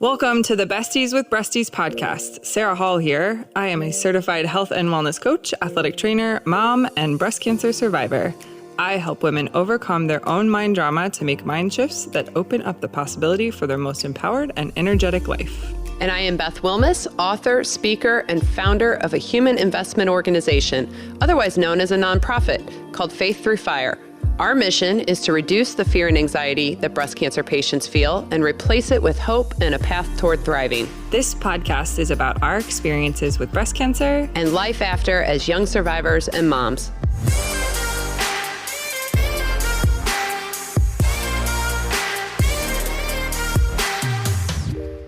Welcome to the Besties with Breasties podcast. Sarah Hall here. I am a certified health and wellness coach, athletic trainer, mom, and breast cancer survivor. I help women overcome their own mind drama to make mind shifts that open up the possibility for their most empowered and energetic life. And I am Beth Wilmus, author, speaker, and founder of a human investment organization, otherwise known as a nonprofit, called Faith Through Fire. Our mission is to reduce the fear and anxiety that breast cancer patients feel and replace it with hope and a path toward thriving. This podcast is about our experiences with breast cancer and life after as young survivors and moms.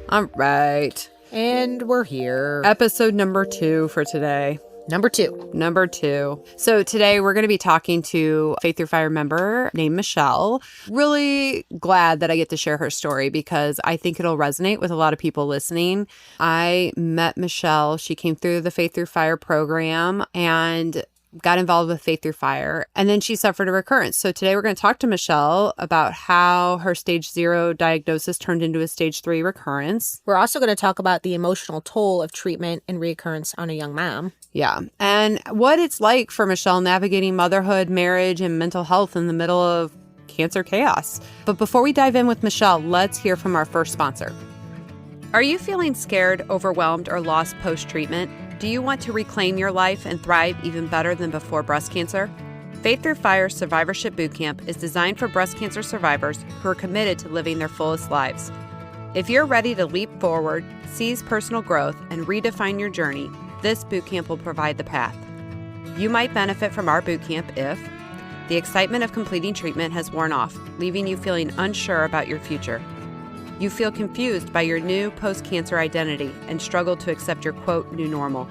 All right. And we're here. Episode number 2 for today. Number two. So today we're going to be talking to a Faith Through Fire member named Michelle. Really glad that I get to share her story because I think it'll resonate with a lot of people listening. I met Michelle. She came through the Faith Through Fire program and got involved with Faith Through Fire, and then she suffered a recurrence. So today we're going to talk to Michelle about how her stage 0 diagnosis turned into a stage 3 recurrence. We're also going to talk about the emotional toll of treatment and recurrence on a young mom. Yeah, and what it's like for Michelle navigating motherhood, marriage, and mental health in the middle of cancer chaos. But before we dive in with Michelle, let's hear from our first sponsor. Are you feeling scared, overwhelmed, or lost post-treatment? Do you want to reclaim your life and thrive even better than before breast cancer? Faith Through Fire Survivorship Bootcamp is designed for breast cancer survivors who are committed to living their fullest lives. If you're ready to leap forward, seize personal growth, and redefine your journey, this bootcamp will provide the path. You might benefit from our bootcamp if the excitement of completing treatment has worn off, leaving you feeling unsure about your future. You feel confused by your new post-cancer identity and struggle to accept your, quote, new normal.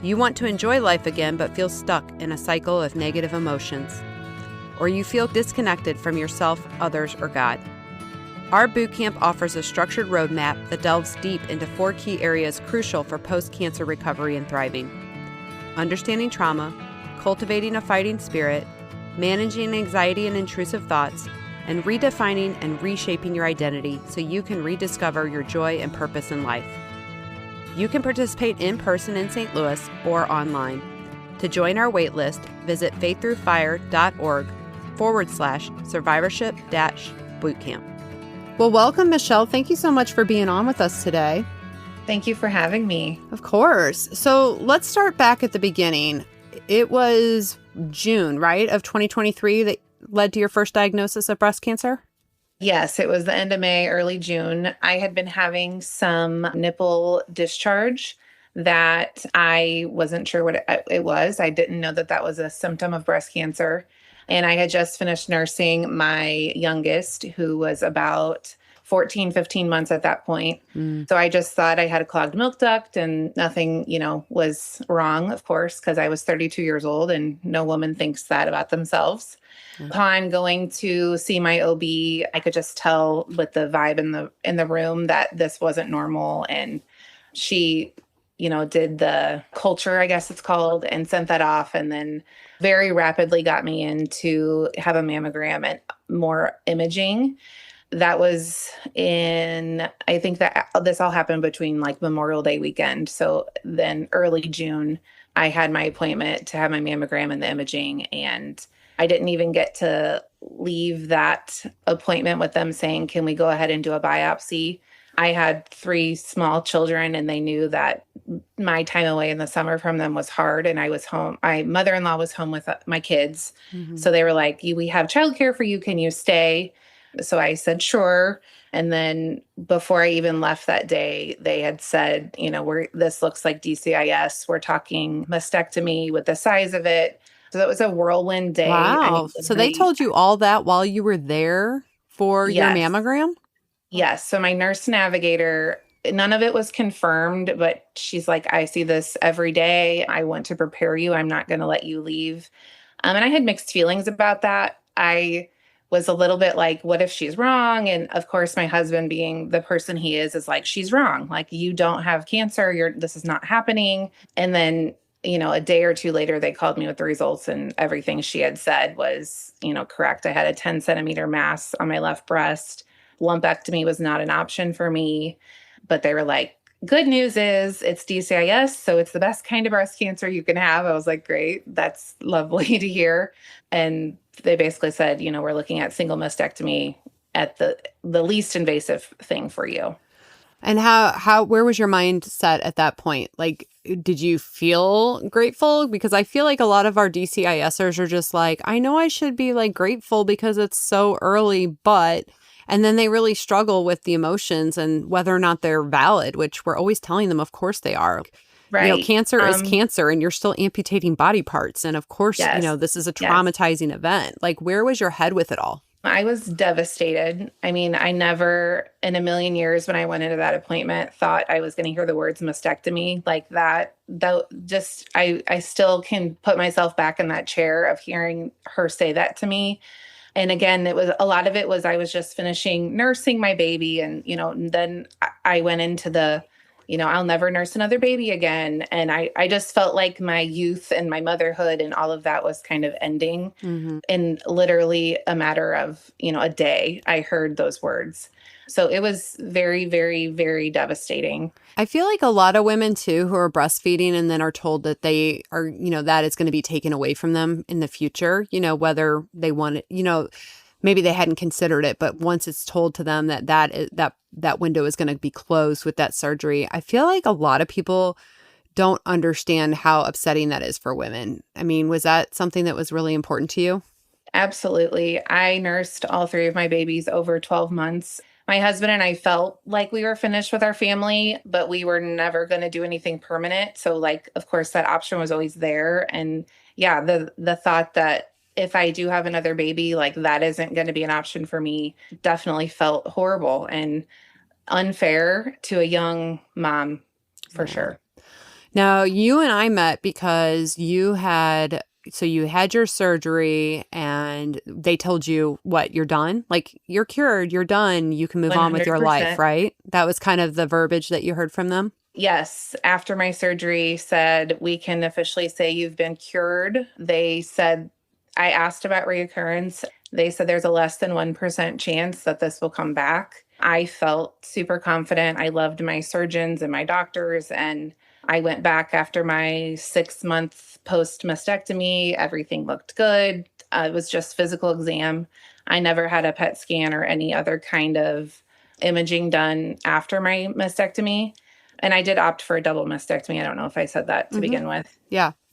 You want to enjoy life again but feel stuck in a cycle of negative emotions. Or you feel disconnected from yourself, others, or God. Our bootcamp offers a structured roadmap that delves deep into 4 key areas crucial for post-cancer recovery and thriving: understanding trauma, cultivating a fighting spirit, managing anxiety and intrusive thoughts, and redefining and reshaping your identity so you can rediscover your joy and purpose in life. You can participate in person in St. Louis or online. To join our waitlist, visit faiththroughfire.org/survivorship-bootcamp. Well, welcome, Michelle. Thank you so much for being on with us today. Thank you for having me. Of course. So let's start back at the beginning. It was June, right, of 2023 that led to your first diagnosis of breast cancer? Yes, it was the end of May, early June. I had been having some nipple discharge that I wasn't sure what it was. I didn't know that that was a symptom of breast cancer. And I had just finished nursing my youngest, who was about 14, 15 months at that point. So I just thought I had a clogged milk duct and nothing, was wrong, of course, because I was 32 years old and no woman thinks that about themselves. Upon going to see my OB, I could just tell with the vibe in the room that this wasn't normal. And she, did the culture, I guess it's called, and sent that off. And then very rapidly got me in to have a mammogram and more imaging. That was I think that this all happened between like Memorial Day weekend. So then early June, I had my appointment to have my mammogram and the imaging. And I didn't even get to leave that appointment with them saying, can we go ahead and do a biopsy? I had 3 small children and they knew that my time away in the summer from them was hard. And I was home. My mother-in-law was home with my kids. So they were like, we have childcare for you. Can you stay? So I said, sure. And then before I even left that day, they had said, this looks like DCIS. We're talking mastectomy with the size of it. So that was a whirlwind day. Wow. So they told you all that while you were there for your mammogram? Yes. So my nurse navigator, none of it was confirmed, but she's like, I see this every day. I want to prepare you. I'm not going to let you leave. And I had mixed feelings about that. I was a little bit like, what if she's wrong? And of course, my husband, being the person he is like, she's wrong. Like, you don't have cancer. This is not happening. And then, a day or 2 later, they called me with the results and everything she had said was, correct. I had a 10 centimeter mass on my left breast. lumpectomy was not an option for me. But they were like, good news is it's DCIS, so it's the best kind of breast cancer you can have. I was like, great, that's lovely to hear. And they basically said, we're looking at single mastectomy at the least invasive thing for you. And where was your mindset at that point? Like, did you feel grateful? Because I feel like a lot of our DCISers are just like, I know I should be like grateful because it's so early, but, and then they really struggle with the emotions and whether or not they're valid, which we're always telling them, of course they are. Right. Cancer is cancer and you're still amputating body parts. And of course, yes. This is a traumatizing event. Like, where was your head with it all? I was devastated. I mean, I never in a million years when I went into that appointment thought I was going to hear the words mastectomy like that. Though I still can put myself back in that chair of hearing her say that to me. And again, a lot of it was I was just finishing nursing my baby. And, then I went into I'll never nurse another baby again. And I just felt like my youth and my motherhood and all of that was kind of ending. Mm-hmm. In literally a matter of, a day, I heard those words. So it was very, very, very devastating. I feel like a lot of women too who are breastfeeding and then are told that they are, that it's going to be taken away from them in the future, whether they want it, maybe they hadn't considered it, but once it's told to them that window is going to be closed with that surgery, I feel like a lot of people don't understand how upsetting that is for women. I mean, was that something that was really important to you? Absolutely. I nursed all 3 of my babies over 12 months. My husband and I felt like we were finished with our family, but we were never going to do anything permanent. So of course, that option was always there. And yeah, the thought that if I do have another baby, like that isn't going to be an option for me, definitely felt horrible and unfair to a young mom, for sure. Now, you and I met because you had your surgery and they told you, what, you're done? Like, you're cured, you're done, you can move on with your life, right? That was kind of the verbiage that you heard from them? Yes. After my surgery said, we can officially say you've been cured. They said, I asked about recurrence. They said there's a less than 1% chance that this will come back. I felt super confident. I loved my surgeons and my doctors. And I went back after my 6-month post-mastectomy. Everything looked good. It was just physical exam. I never had a PET scan or any other kind of imaging done after my mastectomy. And I did opt for a double mastectomy. I don't know if I said that to begin with.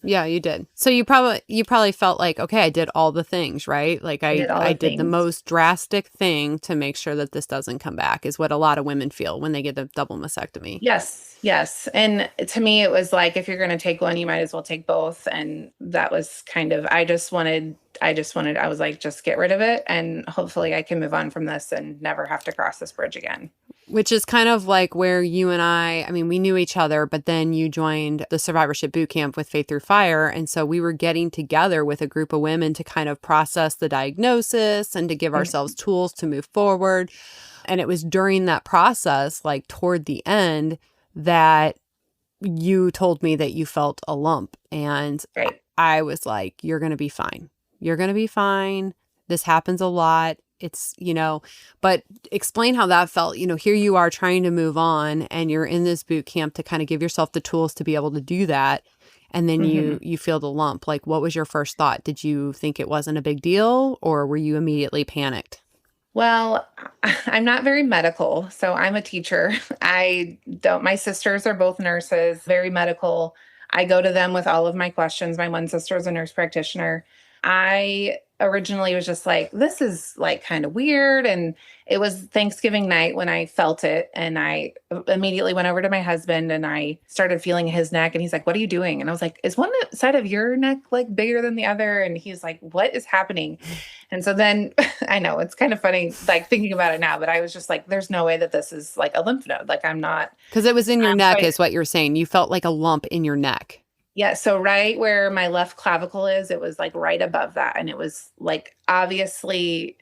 Yeah, you did. So you probably felt like, okay, I did all the things, right? Like I did the most drastic thing to make sure that this doesn't come back, is what a lot of women feel when they get a double mastectomy. Yes. And to me, it was like, if you're going to take one, you might as well take both. And that was kind of, I was like, just get rid of it. And hopefully I can move on from this and never have to cross this bridge again. Which is kind of like where you and I mean, we knew each other, but then you joined the survivorship boot camp with Faith Through Fire. And so we were getting together with a group of women to kind of process the diagnosis and to give ourselves tools to move forward. And it was during that process, like toward the end, that you told me that you felt a lump. And right. I was like, you're going to be fine. You're going to be fine. This happens a lot. It's, but explain how that felt. Here you are trying to move on and you're in this boot camp to kind of give yourself the tools to be able to do that. And then you feel the lump. Like, what was your first thought? Did you think it wasn't a big deal or were you immediately panicked? Well, I'm not very medical, so I'm a teacher. My sisters are both nurses, very medical. I go to them with all of my questions. My one sister is a nurse practitioner. I originally was just like, this is like kind of weird. And it was Thanksgiving night when I felt it. And I immediately went over to my husband and I started feeling his neck. And he's like, what are you doing? And I was like, is one side of your neck like bigger than the other? And he's like, what is happening? And so then I know it's kind of funny, like thinking about it now, but I was just like, there's no way that this is like a lymph node. Like I'm not. Because it was in your neck is what you're saying. You felt like a lump in your neck. Yeah. So right where my left clavicle is, it was like right above that. And it was like obviously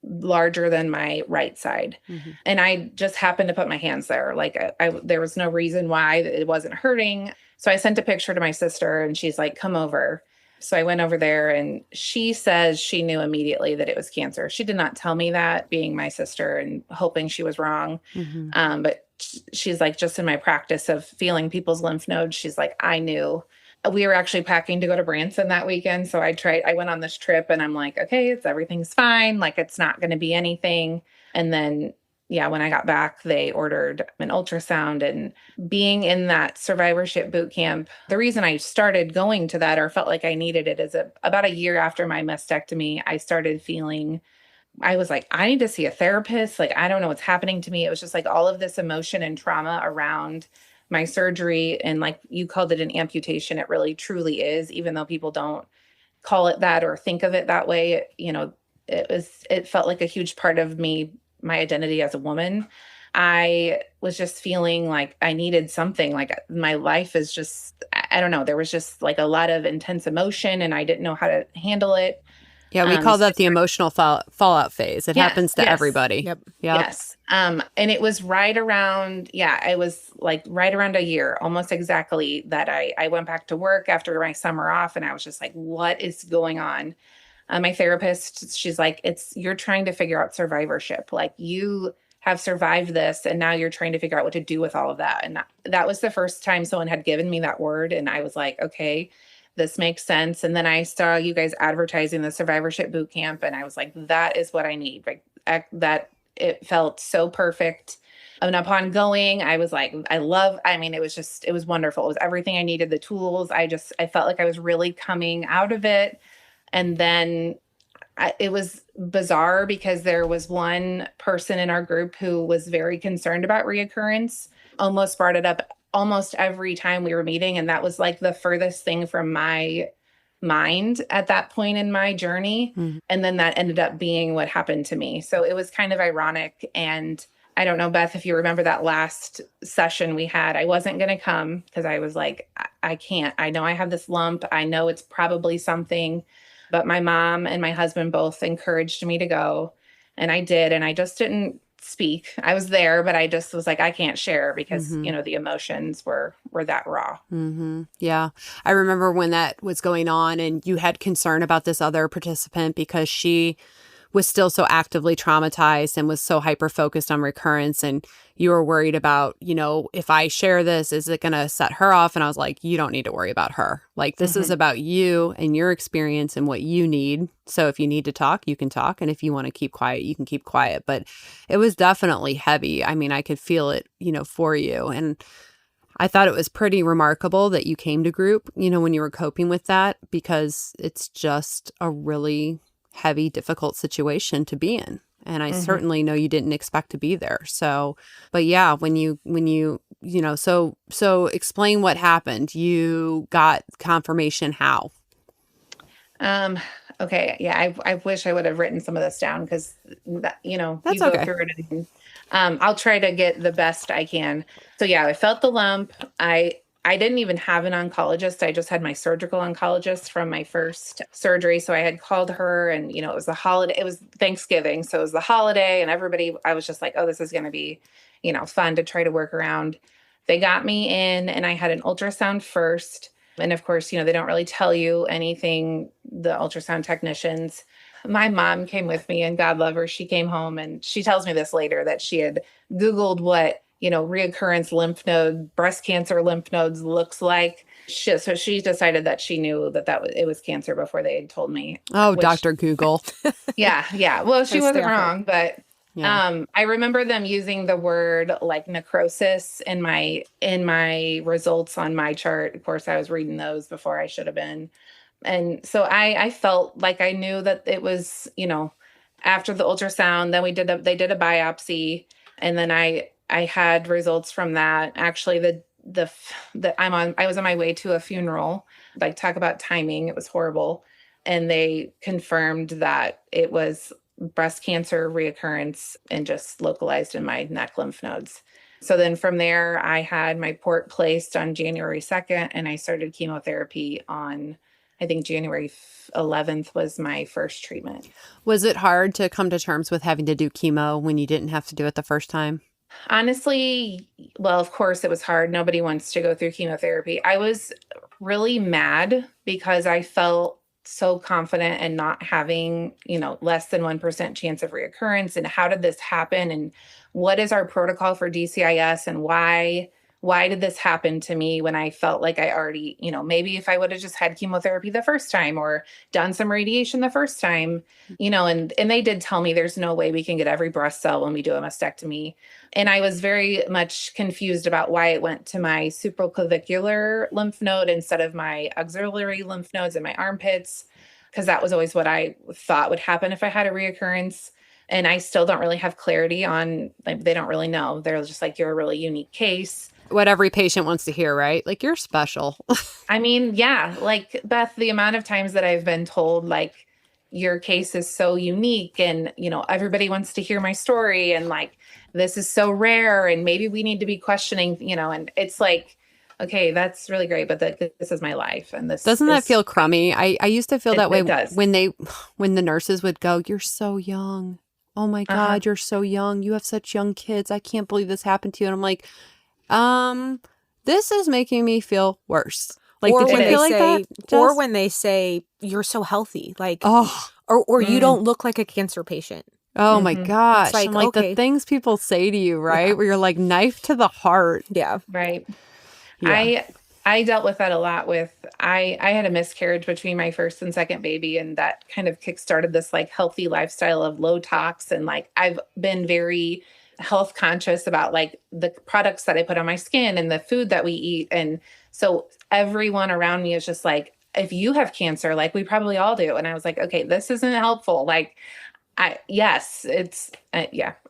larger than my right side. Mm-hmm. And I just happened to put my hands there. Like there was no reason why it wasn't hurting. So I sent a picture to my sister and she's like, come over. So I went over there and she says she knew immediately that it was cancer. She did not tell me that, being my sister and hoping she was wrong. Mm-hmm. But she's like, just in my practice of feeling people's lymph nodes, she's like, I knew. We were actually packing to go to Branson that weekend. So I went on this trip and I'm like, okay, everything's fine. Like, it's not going to be anything. And then, yeah, when I got back, they ordered an ultrasound. And being in that survivorship boot camp, the reason I started going to that or felt like I needed it is about a year after my mastectomy, I started feeling, I was like, I need to see a therapist. Like, I don't know what's happening to me. It was just like all of this emotion and trauma around my surgery. And like you called it an amputation, it really truly is, even though people don't call it that or think of it that way. It felt like a huge part of me, my identity as a woman. I was just feeling like I needed something. Like my life is just, I don't know. There was just like a lot of intense emotion and I didn't know how to handle it. Yeah, we call that the emotional fallout phase. It happens to everybody. Yep. Yes. And it was right around, it was like right around a year, almost exactly, that I went back to work after my summer off and I was just like, what is going on? My therapist, she's like, you're trying to figure out survivorship. Like you have survived this and now you're trying to figure out what to do with all of that. And that was the first time someone had given me that word. And I was like, okay, this makes sense. And then I saw you guys advertising the survivorship boot camp. And I was like, that is what I need. Like that it felt so perfect. And upon going, I was like, it was wonderful. It was everything I needed, the tools. I felt like I was really coming out of it. And then it was bizarre because there was one person in our group who was very concerned about reoccurrence, almost brought it up almost every time we were meeting. And that was like the furthest thing from my mind at that point in my journey. Mm-hmm. And then that ended up being what happened to me. So it was kind of ironic. And I don't know, Beth, if you remember that last session we had, I wasn't going to come because I was like, I can't. I know I have this lump. I know it's probably something. But my mom and my husband both encouraged me to go. And I did. And I just didn't speak. I was there, but I just was like, I can't share because, Mm-hmm. The emotions were that raw. Mm-hmm. Yeah. I remember when that was going on and you had concern about this other participant because she was still so actively traumatized and was so hyper-focused on recurrence. And you were worried about, if I share this, is it going to set her off? And I was like, you don't need to worry about her. Like, this is about you and your experience and what you need. So if you need to talk, you can talk. And if you want to keep quiet, you can keep quiet. But it was definitely heavy. I mean, I could feel it, for you. And I thought it was pretty remarkable that you came to group, when you were coping with that, because it's just a really heavy, difficult situation to be in. And I certainly know you didn't expect to be there. So, but yeah, when you, so explain what happened. You got confirmation how? Okay. Yeah. I wish I would have written some of this down because That's you go okay. through it. And, I'll try to get the best I can. So yeah, I felt the lump. I didn't even have an oncologist. I just had my surgical oncologist from my first surgery. So I had called her and, it was the holiday. It was Thanksgiving. So it was the holiday and everybody, I was just like, oh, this is going to be, fun to try to work around. They got me in and I had an ultrasound first. And of course, they don't really tell you anything, the ultrasound technicians. My mom came with me and God love her. She came home and she tells me this later that she had Googled what reoccurrence lymph node, breast cancer lymph nodes looks like. So she decided that she knew that it was cancer before they had told me. Oh, Dr. Google. Yeah. Well, she wasn't wrong, but yeah. I remember them using the word like necrosis in my results on my chart. Of course, I was reading those before I should have been. And so I felt like I knew that it was, after the ultrasound, then they did a biopsy and then I had results from that. Actually, I was on my way to a funeral. Like, talk about timing. It was horrible. And they confirmed that it was breast cancer reoccurrence and just localized in my neck lymph nodes. So then from there, I had my port placed on January 2nd, and I started chemotherapy on, I think, January 11th was my first treatment. Was it hard to come to terms with having to do chemo when you didn't have to do it the first time? Honestly, well, of course it was hard. Nobody wants to go through chemotherapy. I was really mad because I felt so confident in not having, less than 1% chance of reoccurrence. And how did this happen? And what is our protocol for DCIS? And why did this happen to me when I felt like I already, maybe if I would have just had chemotherapy the first time or done some radiation the first time, and they did tell me there's no way we can get every breast cell when we do a mastectomy. And I was very much confused about why it went to my supraclavicular lymph node instead of my auxiliary lymph nodes in my armpits, because that was always what I thought would happen if I had a reoccurrence. And I still don't really have clarity on, like, they don't really know. They're just like, you're a really unique case. What every patient wants to hear, right? Like, you're special. I mean, yeah, like, Beth, the amount of times that I've been told, like, your case is so unique and, everybody wants to hear my story and, like, this is so rare and maybe we need to be questioning, and it's like, okay, that's really great, but this is my life. And this doesn't that feel crummy? I used to feel that way when the nurses would go, "You're so young. Oh my God, you're so young. You have such young kids. I can't believe this happened to you." And I'm like, this is making me feel worse. Like, or did you when feel like that? Or when they say you're so healthy, like, or you don't look like a cancer patient. Oh my gosh. It's like, I'm like, okay. the things people say to you, right? Where you're like, knife to the heart. Yeah. Right. Yeah. I dealt with that a lot I had a miscarriage between my first and second baby, and that kind of kickstarted this, like, healthy lifestyle of low tox. And, like, I've been very health conscious about, like, the products that I put on my skin and the food that we eat. And so everyone around me is just like, if you have cancer, like, we probably all do. And I was like, okay, this isn't helpful. Like, I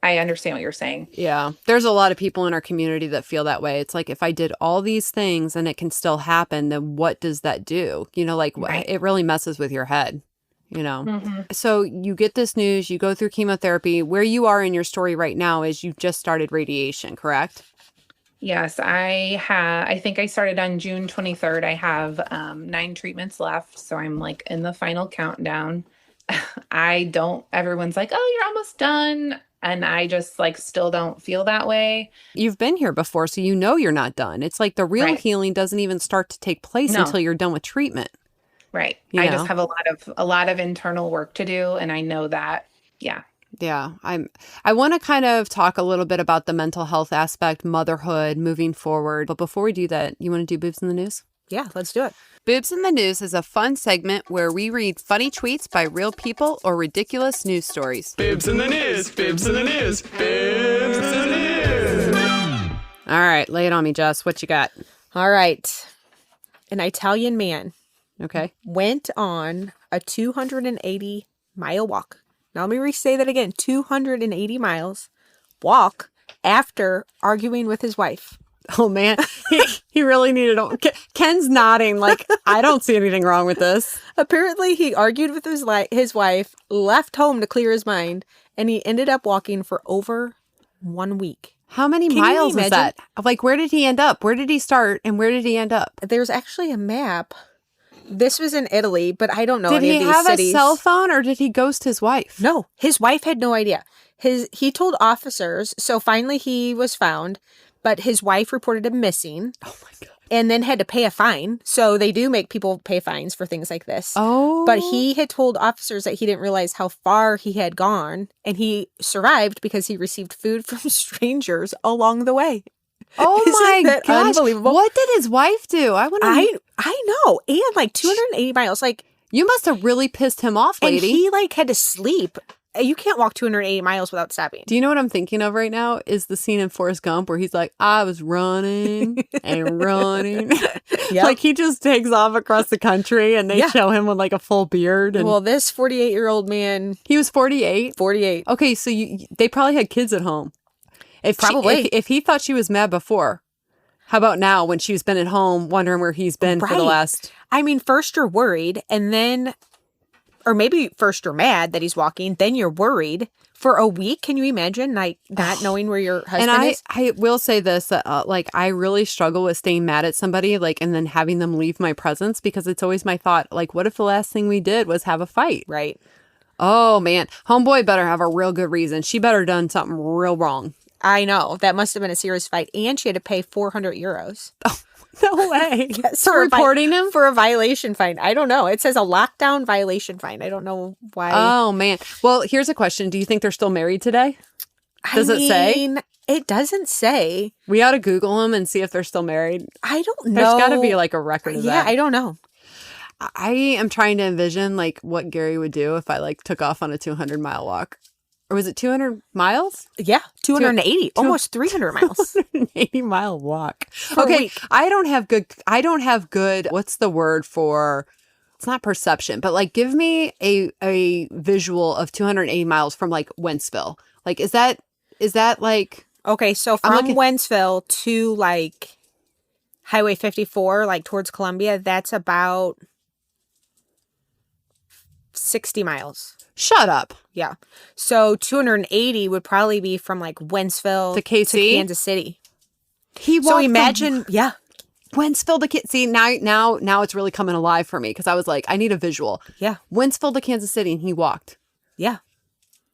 understand what you're saying. Yeah. There's a lot of people in our community that feel that way. It's like, if I did all these things and it can still happen, then what does that do? Right. It really messes with your head, So you get this news, you go through chemotherapy. Where you are in your story right now is you've just started radiation, correct? Yes, I think I started on June 23rd. I have 9 treatments left. So I'm, like, in the final countdown. Everyone's like, "Oh, you're almost done." And I just, like, still don't feel that way. You've been here before, so you're not done. It's like the real Right. healing doesn't even start to take place No. until you're done with treatment. Right. I just have a lot of internal work to do. And I know that. Yeah. Yeah. I want to kind of talk a little bit about the mental health aspect, motherhood, moving forward. But before we do that, you want to do Boobs in the News? Yeah, let's do it. Boobs in the News is a fun segment where we read funny tweets by real people or ridiculous news stories. Boobs in the news, boobs in the news, boobs in the news. All right, lay it on me, Jess. What you got? All right. An Italian man Okay. went on a 280-mile walk. Now let me re-say that again. 280 miles walk after arguing with his wife. Oh, man. He really needed Ken's nodding like, I don't see anything wrong with this. Apparently, he argued with his wife, left home to clear his mind, and he ended up walking for over 1 week. How many miles is that? Like, where did he end up? Where did he start and where did he end up? There's actually a map. This was in Italy, but I don't know Did any he of these have cities. a cell phone or did he ghost his wife? No, his wife had no idea. He told officers, so finally he was found, but his wife reported him missing. Oh my God. And then had to pay a fine. So they do make people pay fines for things like this. Oh. But he had told officers that he didn't realize how far he had gone. And he survived because he received food from strangers along the way. Oh Isn't my that gosh. unbelievable? What did his wife do? I know. And like 280 miles. Like, you must have really pissed him off, lady. and he like had to sleep. You can't walk 280 miles without stopping. Do you know what I'm thinking of right now? Is the scene in Forrest Gump where he's like, I was running and running. Yep. Like, he just takes off across the country and they show him with like a full beard. And Well, this 48-year-old man, he was 48. 48. Okay, so they probably had kids at home. Probably. If he thought she was mad before, how about now when she's been at home wondering where he's been for the Right. last... I mean, first you're worried and then, or maybe first you're mad that he's walking, then you're worried for a week. Can you imagine like not knowing where your husband And is? I will say this, like, I really struggle with staying mad at somebody, like, and then having them leave my presence because it's always my thought, like, what if the last thing we did was have a fight? Right. Oh, man. Homeboy better have a real good reason. She better done something real wrong. I know. That must have been a serious fight. And she had to pay 400 euros. No way. Yes, For reporting him? for a violation fine. I don't know. It says a lockdown violation fine. I don't know why. Oh, man. Well, here's a question. Do you think they're still married today? Does it say? It doesn't say. We ought to Google them and see if they're still married. I don't know. There's got to be like a record of that. Yeah, I don't know. I am trying to envision like what Gary would do if I like took off on a 200-mile walk. Or was it 200 miles? Yeah, 280, almost 300 miles. 80-mile walk. For a Okay, week. I don't have good, what's the word for, it's not perception, but like give me a visual of 280 miles from like Wentzville. Like, is that like, Okay, so from Wentzville to like Highway 54, like towards Columbia, that's about 60 miles. shut up. Yeah. So 280 would probably be from like Wentzville To KC? to Kansas City. He walked So imagine, yeah. Wentzville to see now it's really coming alive for me because I was like, I need a visual. Yeah. Wentzville to Kansas City, and he walked. Yeah.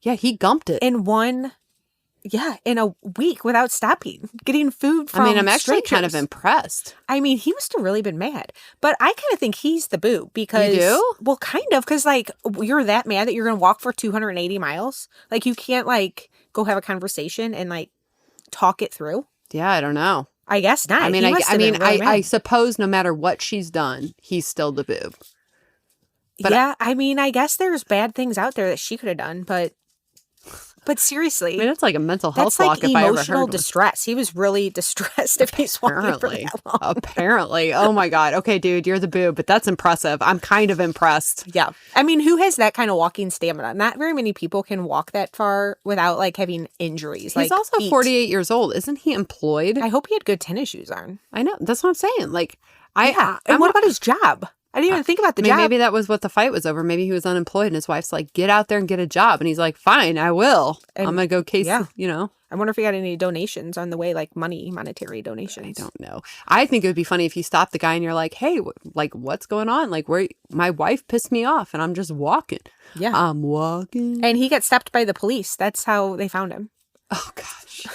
Yeah, he gumped it. In a week without stopping, getting food from I'm actually kind of strangers. impressed. I mean, he must have really been mad. But I kind of think he's the boo because... You do? Well, kind of, because, like, you're that mad that you're going to walk for 280 miles. Like, you can't, like, go have a conversation and, like, talk it through. Yeah, I don't know. I guess not. I mean, He must have been really mad. I suppose no matter what she's done, he's still the boob. But yeah, I mean, I guess there's bad things out there that she could have done, but seriously, I mean, it's like a mental health that's like walk if I ever emotional heard one. distress. He was really distressed if he's walking for that long. Apparently. Oh my God. Okay, dude, you're the boob, but that's impressive. I'm kind of impressed. Yeah. I mean, who has that kind of walking stamina? Not very many people can walk that far without like having injuries. He's also 48 years old. Isn't he employed? I hope he had good tennis shoes on. I know. That's what I'm saying. Like, And what about his job? I didn't even think about the job. Maybe that was what the fight was over. Maybe he was unemployed and his wife's like, get out there and get a job. And he's like, fine, I will. I'm going to go case, you know. I wonder if he got any donations on the way, like monetary donations. I don't know. I think it would be funny if you stopped the guy and you're like, hey, like, what's going on? Like, my wife pissed me off and I'm just walking. Yeah. I'm walking. And he got stopped by the police. That's how they found him. Oh, gosh.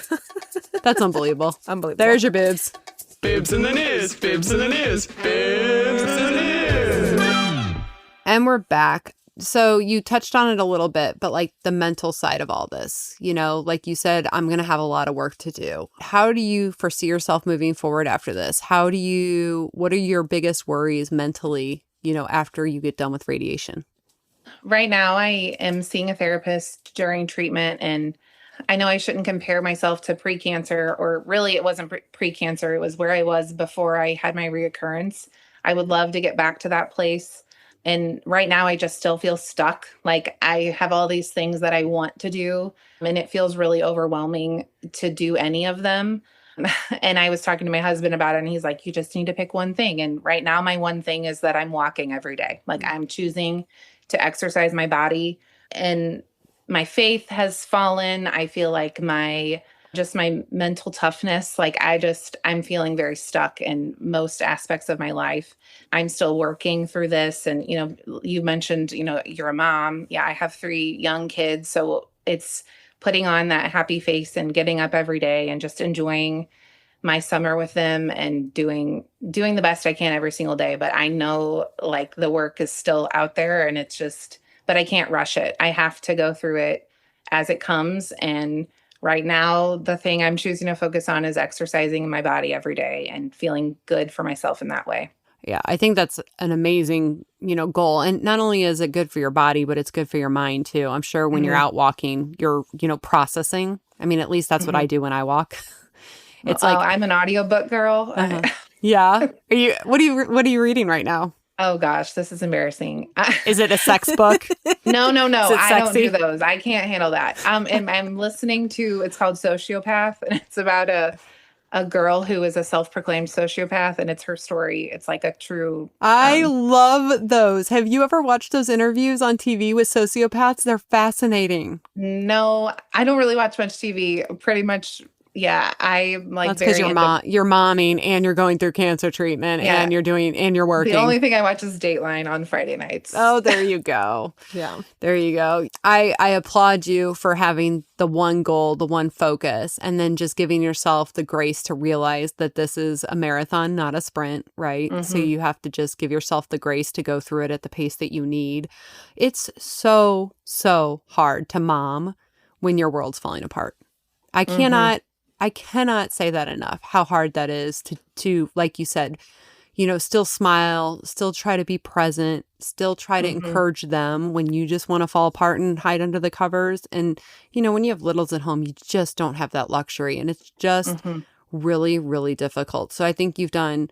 That's unbelievable. Unbelievable. There's your bibs. Bibs in the news, bibs in the news, bibs in the news. And we're back. So you touched on it a little bit, but like the mental side of all this, you know, like you said, I'm going to have a lot of work to do. How do you foresee yourself moving forward after this? What are your biggest worries mentally, you know, after you get done with radiation? Right now, I am seeing a therapist during treatment, and I know I shouldn't compare myself to pre-cancer, or really it wasn't pre-cancer. It was where I was before I had my recurrence. I would love to get back to that place. And right now I just still feel stuck. Like I have all these things that I want to do, and it feels really overwhelming to do any of them. And I was talking to my husband about it, and he's like, you just need to pick one thing. And right now my one thing is that I'm walking every day. Like I'm choosing to exercise my body, and my faith has fallen. I feel like my mental toughness, like I'm feeling very stuck in most aspects of my life. I'm still working through this. And, you know, you mentioned, you know, you're a mom. Yeah, I have 3 young kids. So it's putting on that happy face and getting up every day and just enjoying my summer with them and doing the best I can every single day. But I know like the work is still out there, and but I can't rush it. I have to go through it as it comes. And right now, the thing I'm choosing to focus on is exercising my body every day and feeling good for myself in that way. Yeah, I think that's an amazing, you know, goal. And not only is it good for your body, but it's good for your mind too. I'm sure when you're out walking, you're, you know, processing. I mean, at least that's what I do when I walk. It's like I'm an audiobook girl. Yeah. What are you reading right now? Oh gosh, this is embarrassing. Is it a sex book? No. Is it I don't sexy? do those. I can't handle that. And I'm listening to, it's called Sociopath, and it's about a girl who is a self-proclaimed sociopath, and it's her story. It's like a true... I love those. Have you ever watched those interviews on TV with sociopaths? They're fascinating. No, I don't really watch much TV. Pretty much Yeah, I'm like That's because very you're momming and you're going through cancer treatment and you're working. The only thing I watch is Dateline on Friday nights. Oh, there you go. Yeah. There you go. I applaud you for having the one goal, the one focus, and then just giving yourself the grace to realize that this is a marathon, not a sprint, right? So you have to just give yourself the grace to go through it at the pace that you need. It's so, so hard to mom when your world's falling apart. I cannot say that enough, how hard that is to, like you said, still smile, still try to be present, still try to encourage them when you just want to fall apart and hide under the covers. And, when you have littles at home, you just don't have that luxury. And it's just really, really difficult. So I think you've done,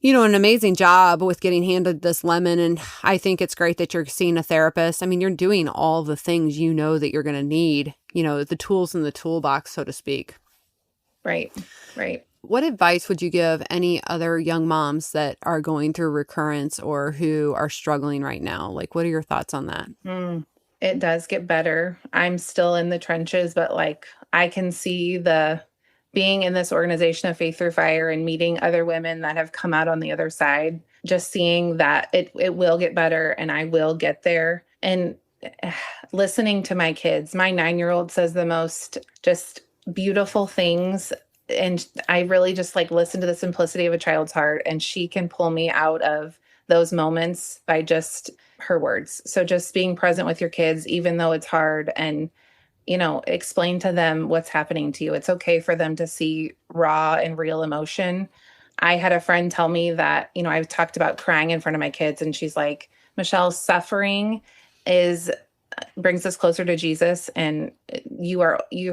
an amazing job with getting handed this lemon. And I think it's great that you're seeing a therapist. I mean, you're doing all the things that you're going to need, the tools in the toolbox, so to speak. Right. What advice would you give any other young moms that are going through recurrence or who are struggling right now? Like, what are your thoughts on that? It does get better. I'm still in the trenches, but I can see the being in this organization of Faith Through Fire and meeting other women that have come out on the other side, just seeing that it will get better and I will get there. And listening to my kids, my 9-year-old says the most just beautiful things. And I really just listen to the simplicity of a child's heart, and she can pull me out of those moments by just her words. So just being present with your kids, even though it's hard, and, explain to them what's happening to you. It's okay for them to see raw and real emotion. I had a friend tell me that, I've talked about crying in front of my kids, and she's like, Michelle, suffering brings us closer to Jesus, and you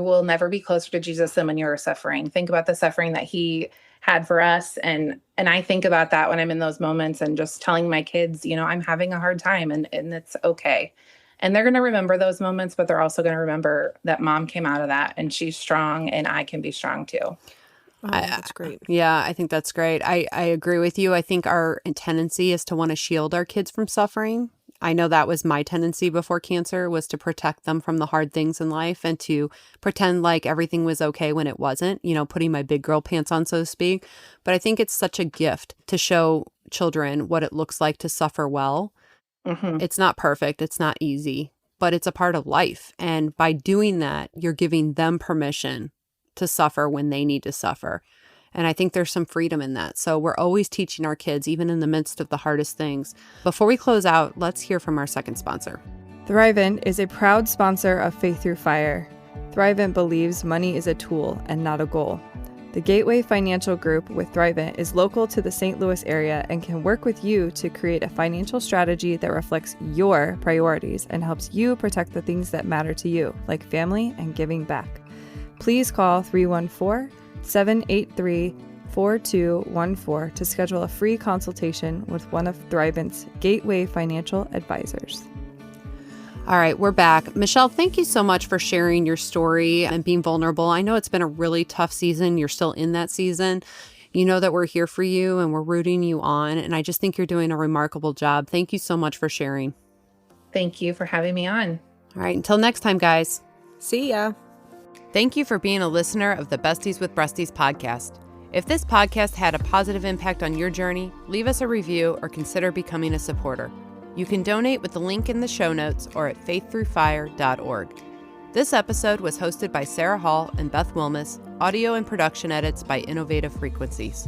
will never be closer to Jesus than when you're suffering. Think about the suffering that he had for us. And I think about that when I'm in those moments, and just telling my kids, I'm having a hard time and it's okay. And they're going to remember those moments, but they're also going to remember that mom came out of that and she's strong, and I can be strong too. Oh, that's great. Yeah, I think that's great. I agree with you. I think our tendency is to want to shield our kids from suffering. I know that was my tendency before cancer, was to protect them from the hard things in life and to pretend like everything was okay when it wasn't, putting my big girl pants on, so to speak. But I think it's such a gift to show children what it looks like to suffer well. It's not perfect. It's not easy, but it's a part of life. And by doing that, you're giving them permission to suffer when they need to suffer. And I think there's some freedom in that. So we're always teaching our kids, even in the midst of the hardest things. Before we close out, let's hear from our second sponsor. Thrivent is a proud sponsor of Faith Through Fire. Thrivent believes money is a tool and not a goal. The Gateway Financial Group with Thrivent is local to the St. Louis area and can work with you to create a financial strategy that reflects your priorities and helps you protect the things that matter to you, like family and giving back. Please call 314-783-4214 to schedule a free consultation with one of Thrivent's Gateway Financial Advisors. All right, we're back. Michelle, thank you so much for sharing your story and being vulnerable. I know it's been a really tough season. You're still in that season. You know that we're here for you and we're rooting you on. And I just think you're doing a remarkable job. Thank you so much for sharing. Thank you for having me on. All right, until next time, guys. See ya. Thank you for being a listener of the Besties with Breasties podcast. If this podcast had a positive impact on your journey, leave us a review or consider becoming a supporter. You can donate with the link in the show notes or at faiththroughfire.org. This episode was hosted by Sarah Hall and Beth Wilmus, audio and production edits by Innovative Frequencies.